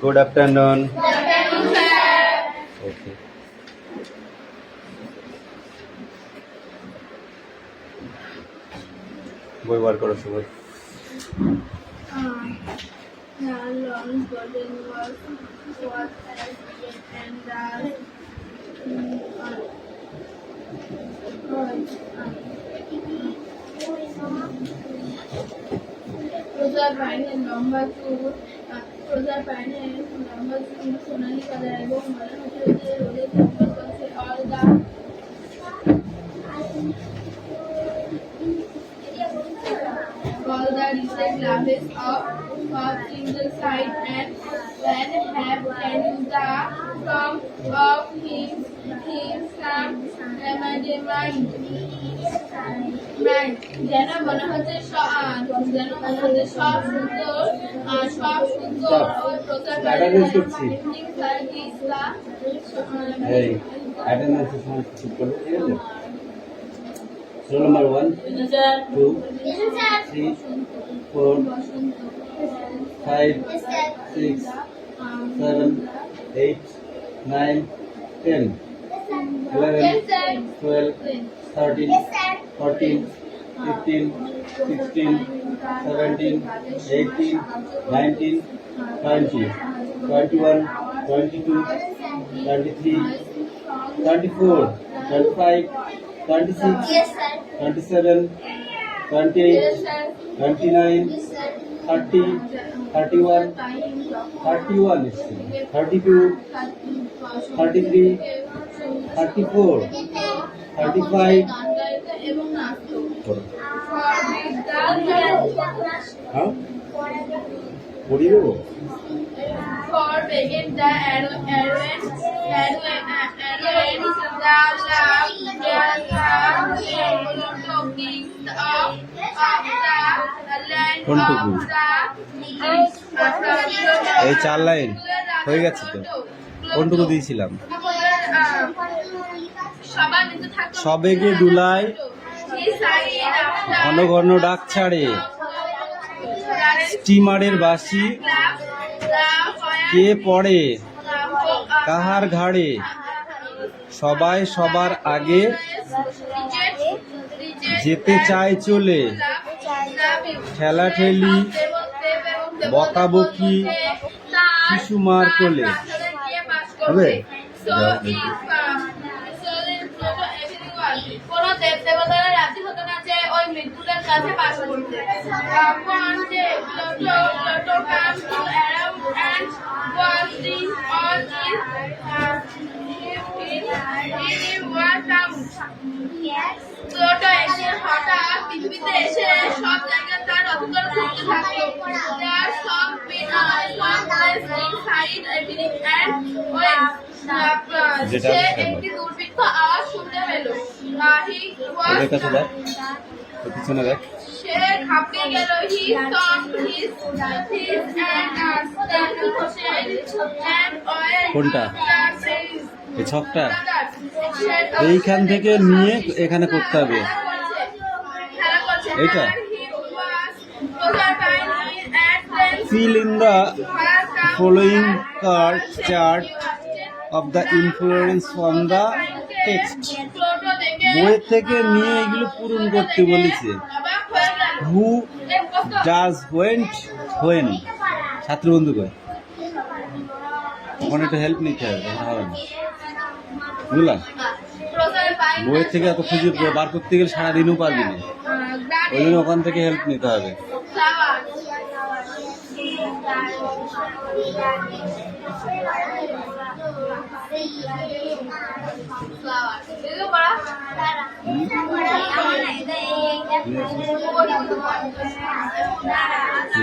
Good afternoon. Good afternoon, sir. Okay. বই বার করো সবাই। The long golden was as great and রোজার পায়ের লম্বা চুল রোজার পায়ের লম্বা চুল সোনালি কালার এবং মনে হচ্ছে যে রোদে ঝলমল করছে all the recent glasses of single side and have and the from of his some mind যেন মনে হচ্ছে সব সুন্দর ও প্রচার এই অ্যাটেন্ডেন্স সময় ঠিক করো, ঠিক আছে? রোল নাম্বার 1 2 3 4 5 6 7 8 9 10 11 12 13 14 15 16 17 18 19 20 21 22 23 24 25 26 27 28 29 30 31 31 is 32 33 34 35 হ্যাঁ পড়িয়ে দেবো। For begging the heroine, কোনটুকু? এই 4 লাইন হয়ে গেছে তো। কোনটুকু দিয়েছিলাম? সবেগে দুলায় ঘন ঘন ডাক ছাড়ে, স্টিমারের বাঁশি কে পড়ে কাহার ঘাড়ে, সবাই সবার আগে যেতে চায় চলে, ঠেলাঠেলি বকাবকি শিশু মার কোলে। হবে? কোন দেবদেবতারা রাজি হতো না যে ওই মৃত্যুদের কাছে পাশ করতে। হঠাৎ পৃথিবীতে এসে সব জায়গায় তার অধিকার করতে থাকলো। সে একটি দুর্ভিক্ষ আওয়াজ শুনতে পেল। পিছনে দেখ। সে খাপকে গেল। কোনটা? এই ছকটা এইখান থেকে নিয়ে এখানে করতে হবে। এইটা fill in the following chart of the influence from the text. বইয়ের থেকে নিয়ে এগুলো পূরণ করতে বলেছে। who does when ছাত্র বন্ধু কয় ওখানে একটা হেল্প নিতে হবে, হবে না বুঝলাম। বইয়ের থেকে এত খুঁজে বার করতে গেলে সারাদিনও পারবি না, ওই জন্য ওখান থেকে হেল্প নিতে হবে।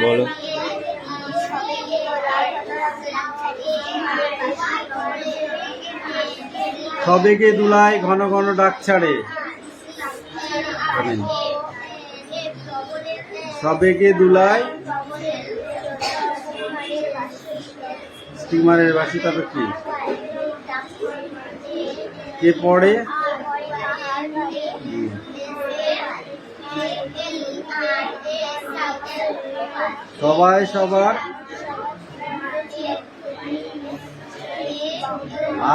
বলো। সবেগে দুলায় ঘন ঘন ডাক ছাড়ে, সবেগে দুলায় স্টিমারের বাসি, তবে কি কে পড়ে সবাই সবার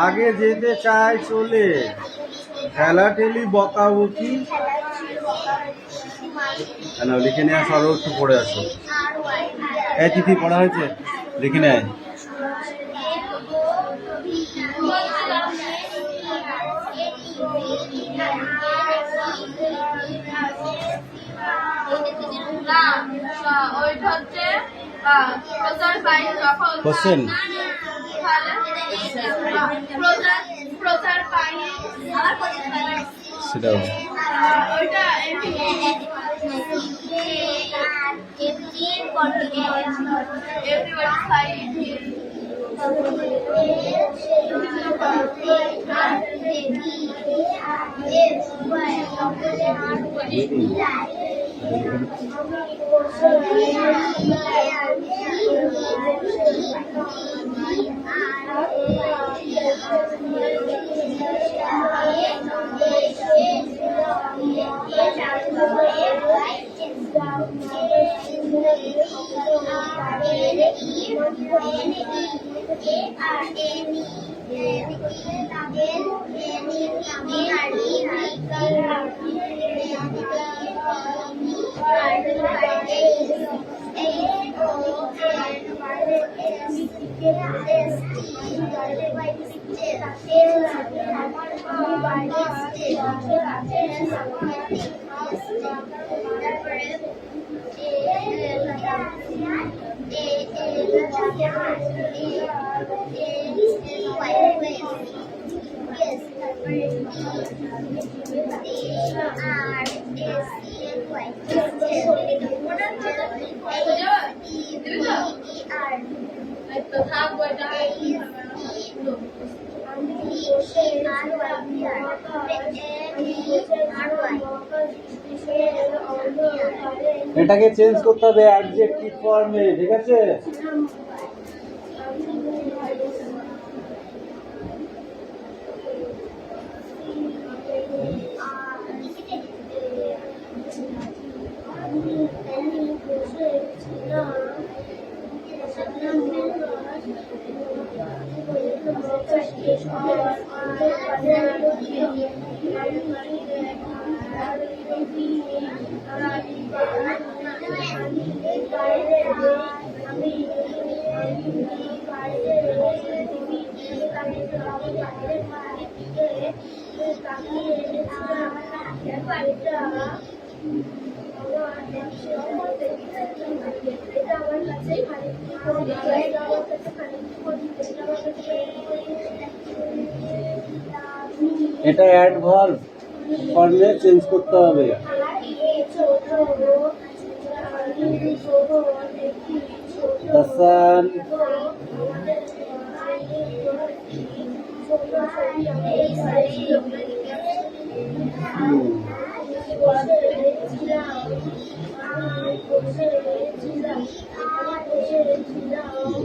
আগে যেতে চায় চলে, ঠেলাঠেলি বকাবকি। কেন লিখে নেওয়া সরো, একটু পড়ে আসো। এই তিথি পড়া হয়েছে, লিখে নেয়। ওইটা হচ্ছে প্রচার পাইনি যখন কোশ্চেন প্রচার পাইনি সেটাও ওইটা এটাকে চেঞ্জ করতে হবে অ্যাডজেক্টিভ ফর্মে, ঠিক আছে? এটা অ্যাডভার্ব ফর্মে চেঞ্জ করতে হবে। The sun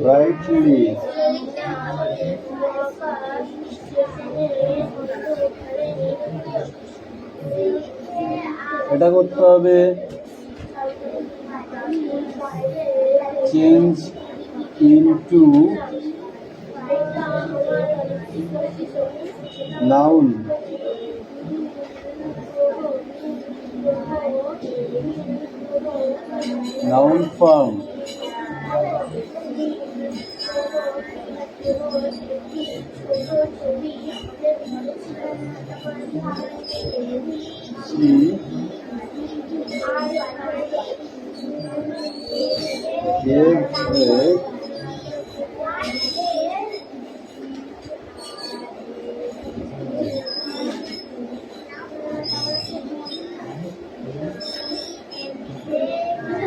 brightly এটা করতে হবে change into noun, noun form.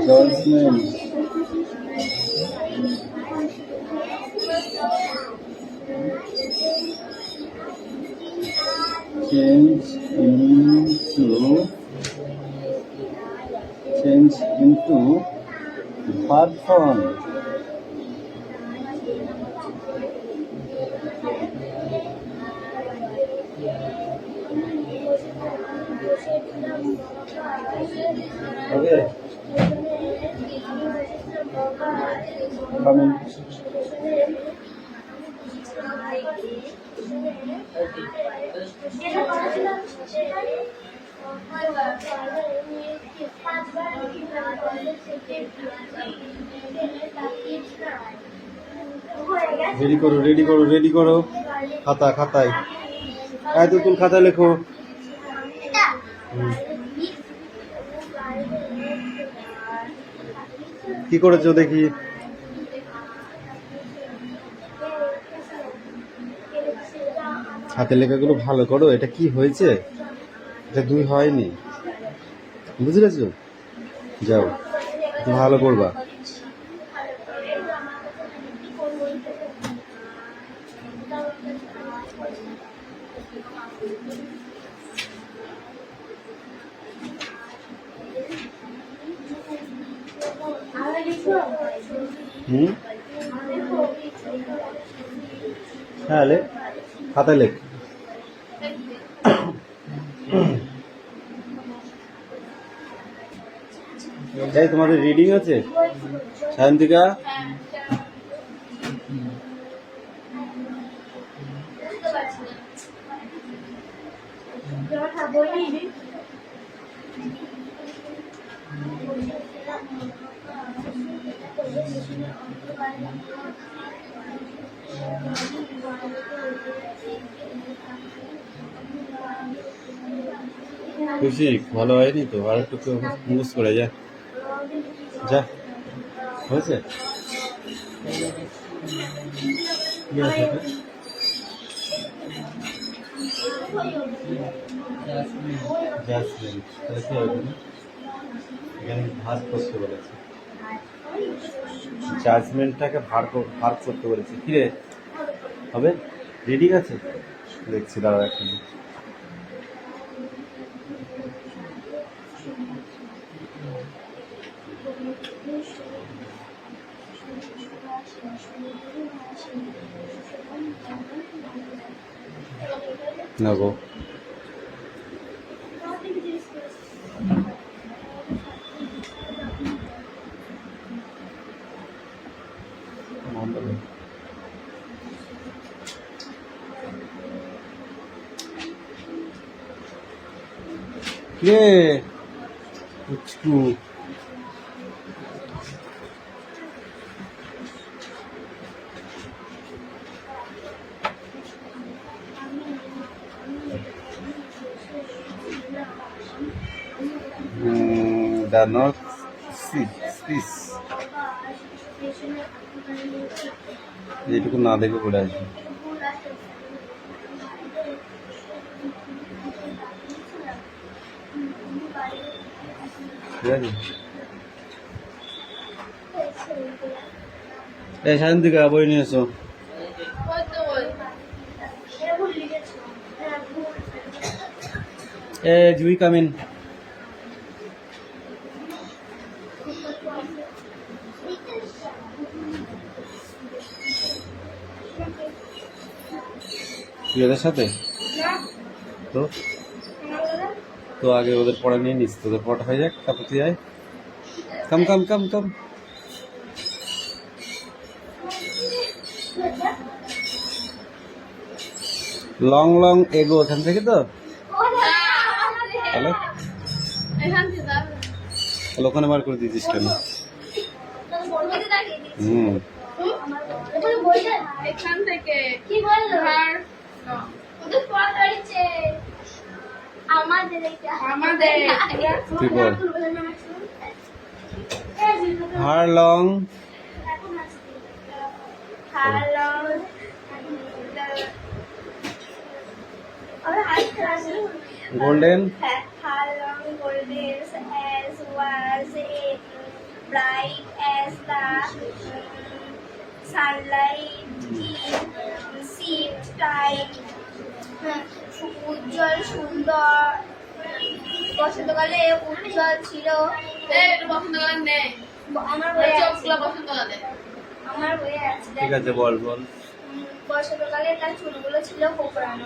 Judgment change into verb form. Okay. Coming. Ready করো, রেডি করো, রেডি করো। খাতায় তুল খাতায় লেখো। কি করেছো দেখি? হাতের লেখাগুলো ভালো করো। এটা কি হয়েছে? এটা 2 হয়নি, বুঝেছো? যাও, ভালো করবা। হ্যাঁ, লেখ, খাতায় লেখ। এই তোমাদের রিডিং আছে সায়ন্তিকা? খুশি? ভালো হয়নি তো? আর একটু মুস করে যা, যা। হয়েছে? কি আছে এটা? জাসমিন। তাহলে কি হবে? এখানে ভাগ করতে বলেছে, জাজমেন্টটাকে ভাগ করতে বলেছে। কি রে হবে? রিডিং আছে, দেখছি, দাঁড়াও এক মিনিট। না গো, কে উচকু? The North Sea, এইটুকু না দেখে পড়ে আসবে। ঠিক আছে, এই শান্তিকা বই নিয়ে এসো। জুই কামিন। তুই ওদের সাথে? তো আগে ওদের পড়া নিয়ে নিস, তোদের পড়া হয়ে যাক, তারপর তুই আয়। কাম কাম কাম কাম। লং লং এগো, এখান থেকে তো হ্যালো, ওখানে বার করে দিয়েছিস কেন? এখান থেকে কি বললো? আমাদের তুই বল। Her long golden as was it bright as the sunlight in seed time উজ্জ্বল সুন্দর বসন্তকালে উজ্জ্বল ছিল। আমার বইয়ে আছে। ঠিক আছে, বল বল। বসন্তকালে তার চুলগুলো ছিল কোঁকড়ানো।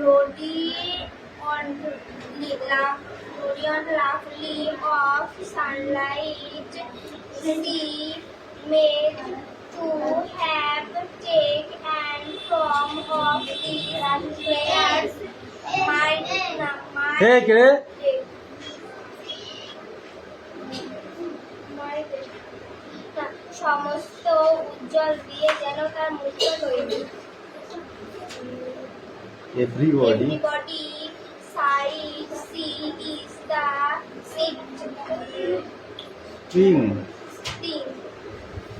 রোডি লিখলাম brilliant lovely of sunlight see made to have take and from of the players might হে কে রে? সমস্ত উজ্জ্বল দিয়ে যেন তার মুক্ত তৈরি everybody everybody sight see is the thing spring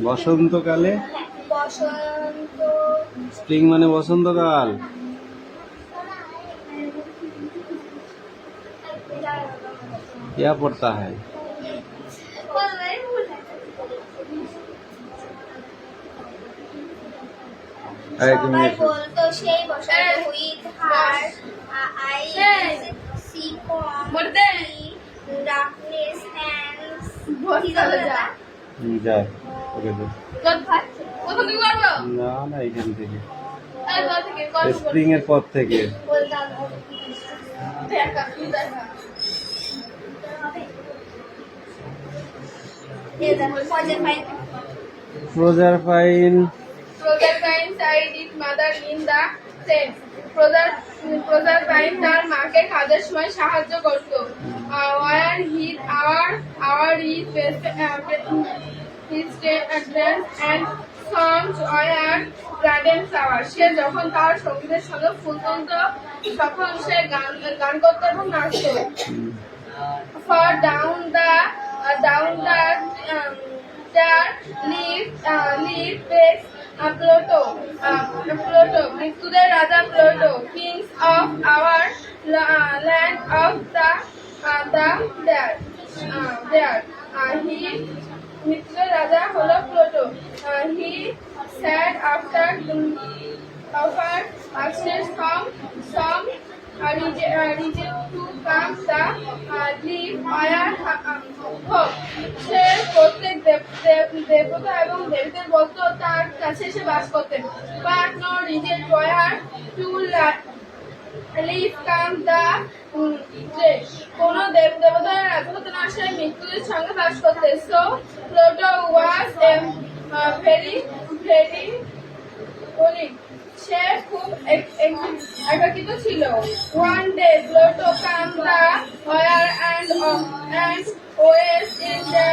বসন্তকালে বসন্ত স্প্রিং মানে বসন্তকাল क्या पड़ता है সবাই বলতো সেই বসন্ত with her eyes see come darkness and যা ওকে দে। প্রথম কি করবো? না না এখান থেকে এই দল থেকে কল স্প্রিং এর পর থেকে বলতাম দেখা তুই দেখা Proserpine Proserpine side it mother in the sense Proserpine তার মাকে কাজের সময় সাহায্য করত were his hour is his dance and songs were garden flower সে যখন তার সঙ্গীতের সঙ্গে ফুলতন্ত তখন সে গান করত এবং নাচত for down the there live base Pluto মৃত্যুদের রাজা Pluto kings of our land of the there he মৃত্যুদের রাজা হলো Pluto he said after some reject to come the leave fire hope সে প্রত্যেক দেবতা এবং দেবীদের বলতো তার কাছে এসে বাস করতেন but no reject fire to leave come the কোন দেবতার রাজা হতে না আসে মৃত্যুদের সঙ্গে বাস করতে so Pluto was very holy সে খুব একাকিত ছিল one day Pluto came the fire and always in the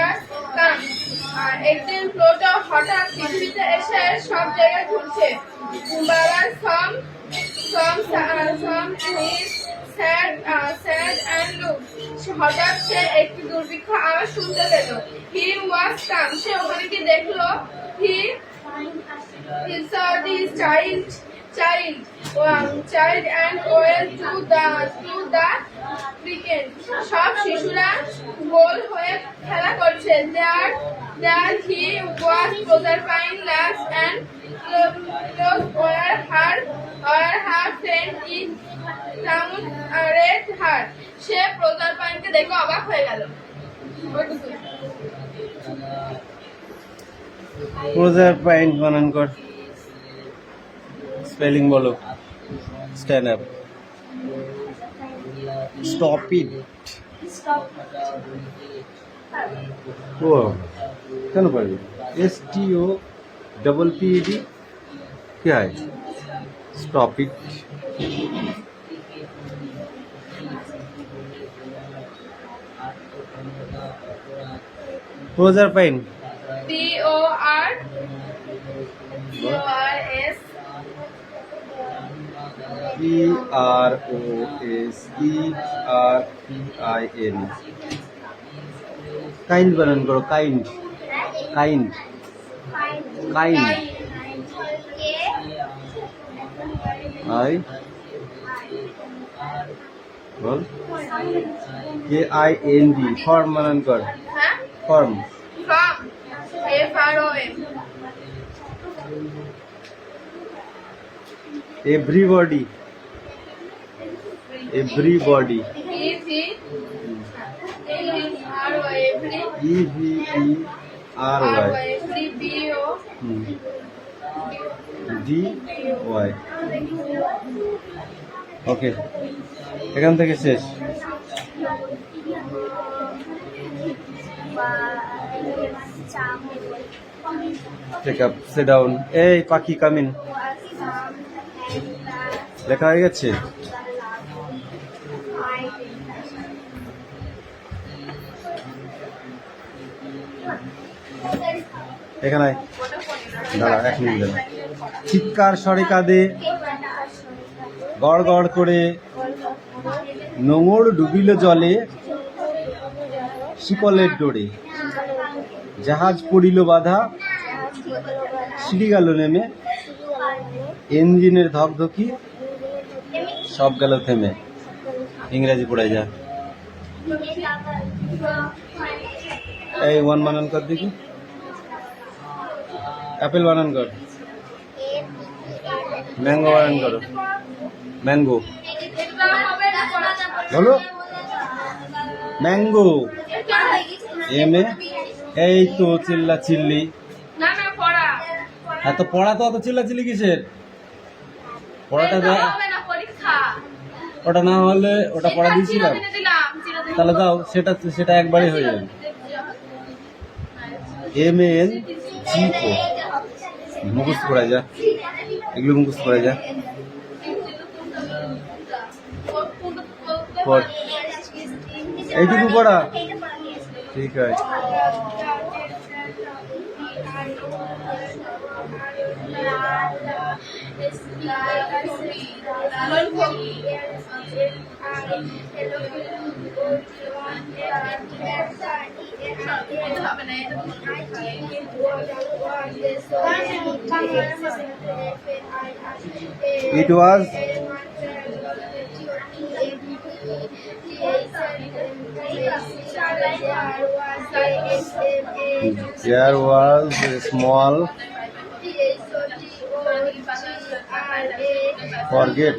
camp একদিন প্লুটো হঠাৎ পৃথিবীতে এসে সব জায়গায় ঘুরছে বাবার sad and look হঠাৎ সে একটি দুর্ভিক্ষ আওয়াজ শুনতে পেল he was come সে ওখানে কি দেখলো he saw this child and went to the cricket সব শিশুরা গোল হয়ে খেলা করছে there he was Proserpine laughed and close where her friend is down red heart সে প্রজারপাইনকে দেখে অবাক হয়ে গেল প্রজারপাইন বানান কর স্পেলিং বলো স্ট্যান্ড আপ স্টপ ইট ও কেন পারবি STOPPED क्या है stop it Proserpine PORS PROSERPIN kind বানান করো কাইন্ড কাইন্ড কাইন্ড আই বল KIND ফর্ম বানান কর হ্যাঁ form from FROM everybody everybody EVERY okay এখান থেকে শেষ টেক আপ, সিট ডাউন। এই পাখি কামিন। লেখা হয়ে গেছে? এখানে আয়। দাঁড়া, 1 মিনিট দাঁড়া। চিৎকার স্বরে কাঁদে, গড় গড় করে নোঙর ডুবিল জলে, শিকলের ডোরে জাহাজ পড়িল বাধা, সিঁড়ি গেল নেমে, ইঞ্জিনের ধকধকি সব গেল থেমে। ইংরেজি পড়ে যা। এই 1 বানান কর দেখি। অ্যাপেল বানান কর। ম্যাঙ্গো বানান করো। ম্যাঙ্গো বলো। ম্যাঙ্গো। M A. এই তো চিল্লা চিল্লি। এত পড়া তো, অত চিল্লা চিল্লি কিসের? পড়াটা দেয়। ওটা না হলে ওটা পড়া দিয়েছিলাম, তাহলে দাও, সেটা একবারই হয়ে যাবে। MAN GO মুখস্থ করা যা, এগুলো মুখস্থ করা যা। এইটুকু পড়া ঠিক আছে। It was there was a small forget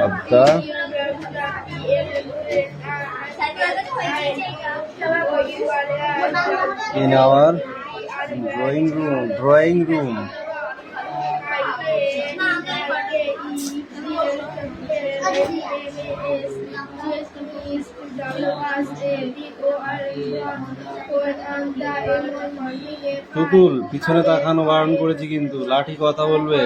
of the in our drawing room. Tutul, পিছনে তাকানো বারণ করেছি কিন্তু, লাঠি কথা বলবে।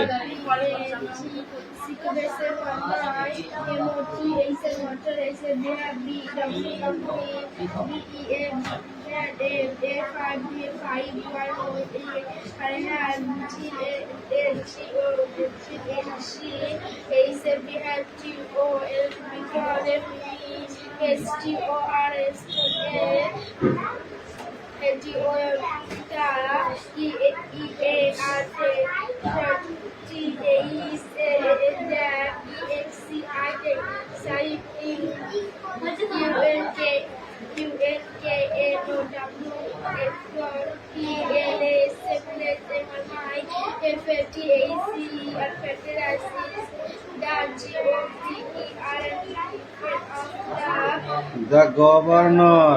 The governor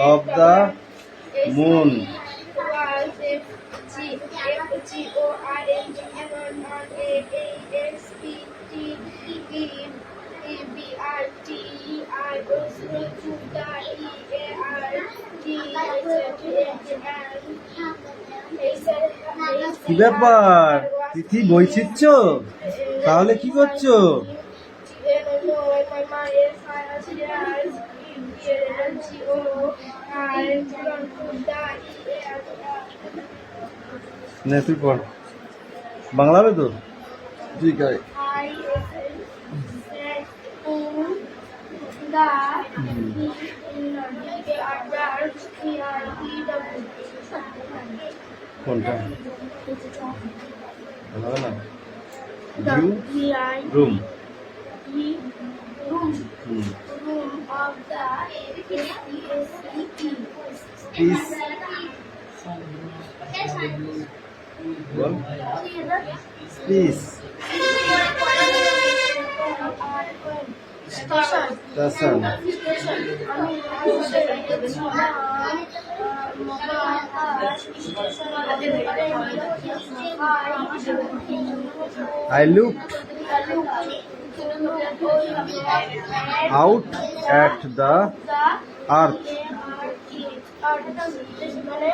of the moon. কি ব্যাপার তিথি, বই ছিচ্ছ? তাহলে কি করছো? না তুই পড়, বাংলা হবে তো? ঠিক আছে। কোনটা হবে না? Room please station. I looked out at the earth. মানে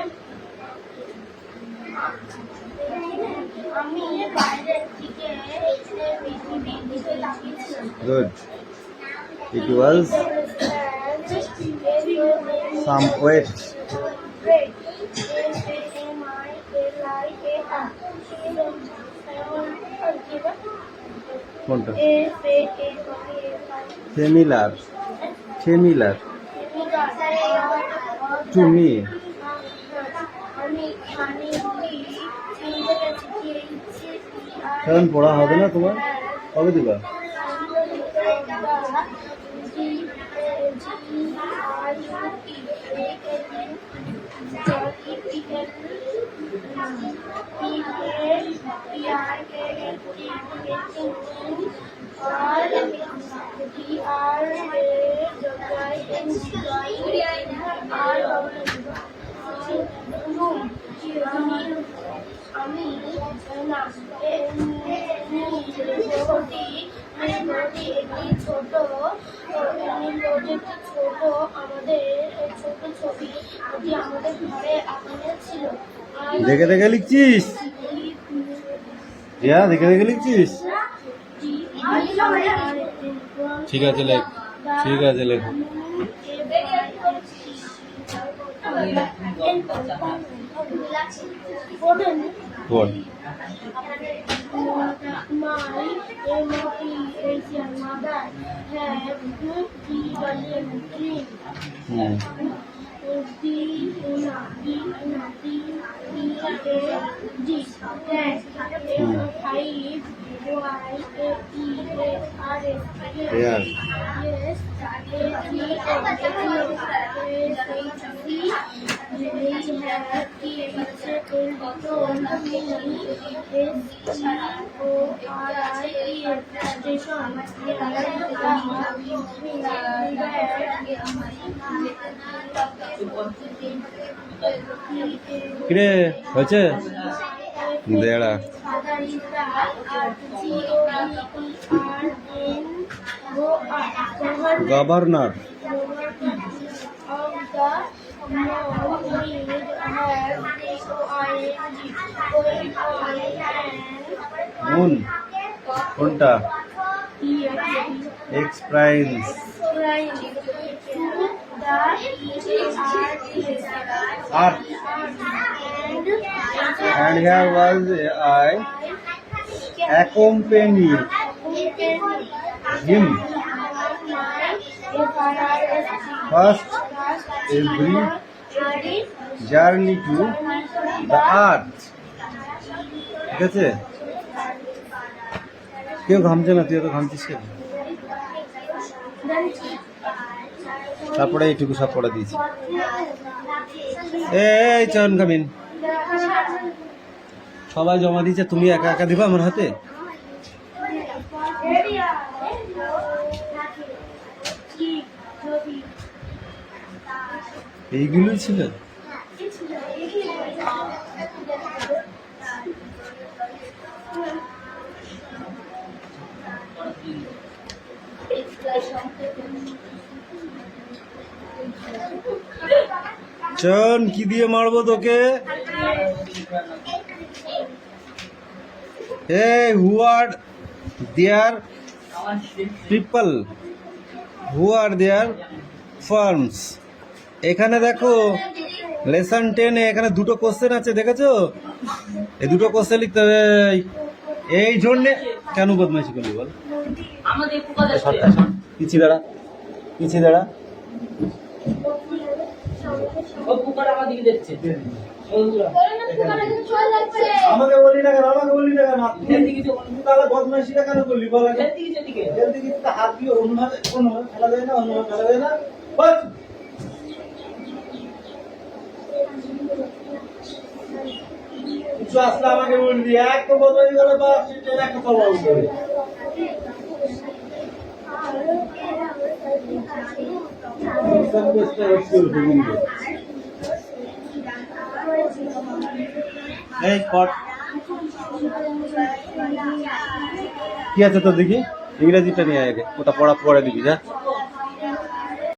আমি বাইরের দিকে পৃথিবীর দিকে তাকিয়েছিলাম। গুড। ইট ওয়াজ সাম ওয়েট। কোনটা? Similar, similar to me. এখন পড়া হবে না তোমার? কবে দিবা? আমি ছোট আমাদের ছোট ছবি আমাদের ঘরে আঁকানো ছিল। দেখে দেখে লিখছিস? ইয়া দেখে দেখে লিখছিস? ঠিক আছে লেখ, ঠিক আছে লেখ। পড়। কিরে হয়েছে? দেড়া গভর্নর মুন কোনটা? X primes earth and here was I accompany him first every journey to the earth। ঠিক আছে? কেউ ঘামছে না, তুই তো ঘামছিস কেন? তারপরে এইটুকু সব পড়ে দিয়েছি। এই চয়ন কামিন সবাই জমা দিয়েছে, তুমি একা একা দিবা আমার হাতে? এইগুলোই ছিল। চন কি দিয়ে মারবো তোকে? Hey, who are their people? Who are their firms? এখানে দেখো লেসন 10 এ এখানে দুটো কোশ্চেন আছে, দেখেছো? এই দুটো কোশ্চেন লিখতে হবে। এই জন্য কেন বদমাইশি করলি বল? পিছিয়ে দাঁড়া, পিছিয়ে দাঁড়া। আমাকে বলি না কেন, আমাকে বলি না কেন? তাহলে বদমাইশিটা কেন করলি বল? হাত দিয়ে অন্যভাবে কোনোভাবে ফেলা যায় না, অন্যভাবে ফেলা যায় না। কিছু আসলে আমাকে বলবি, এক তো বদমাইশি গেলে বা একটা কথা বলবে। এই পট কি আছে তোর দেখি? ইংরেজিটা নিয়ে আয় আগে, ওটা পড়া পড়ে দিবি যা।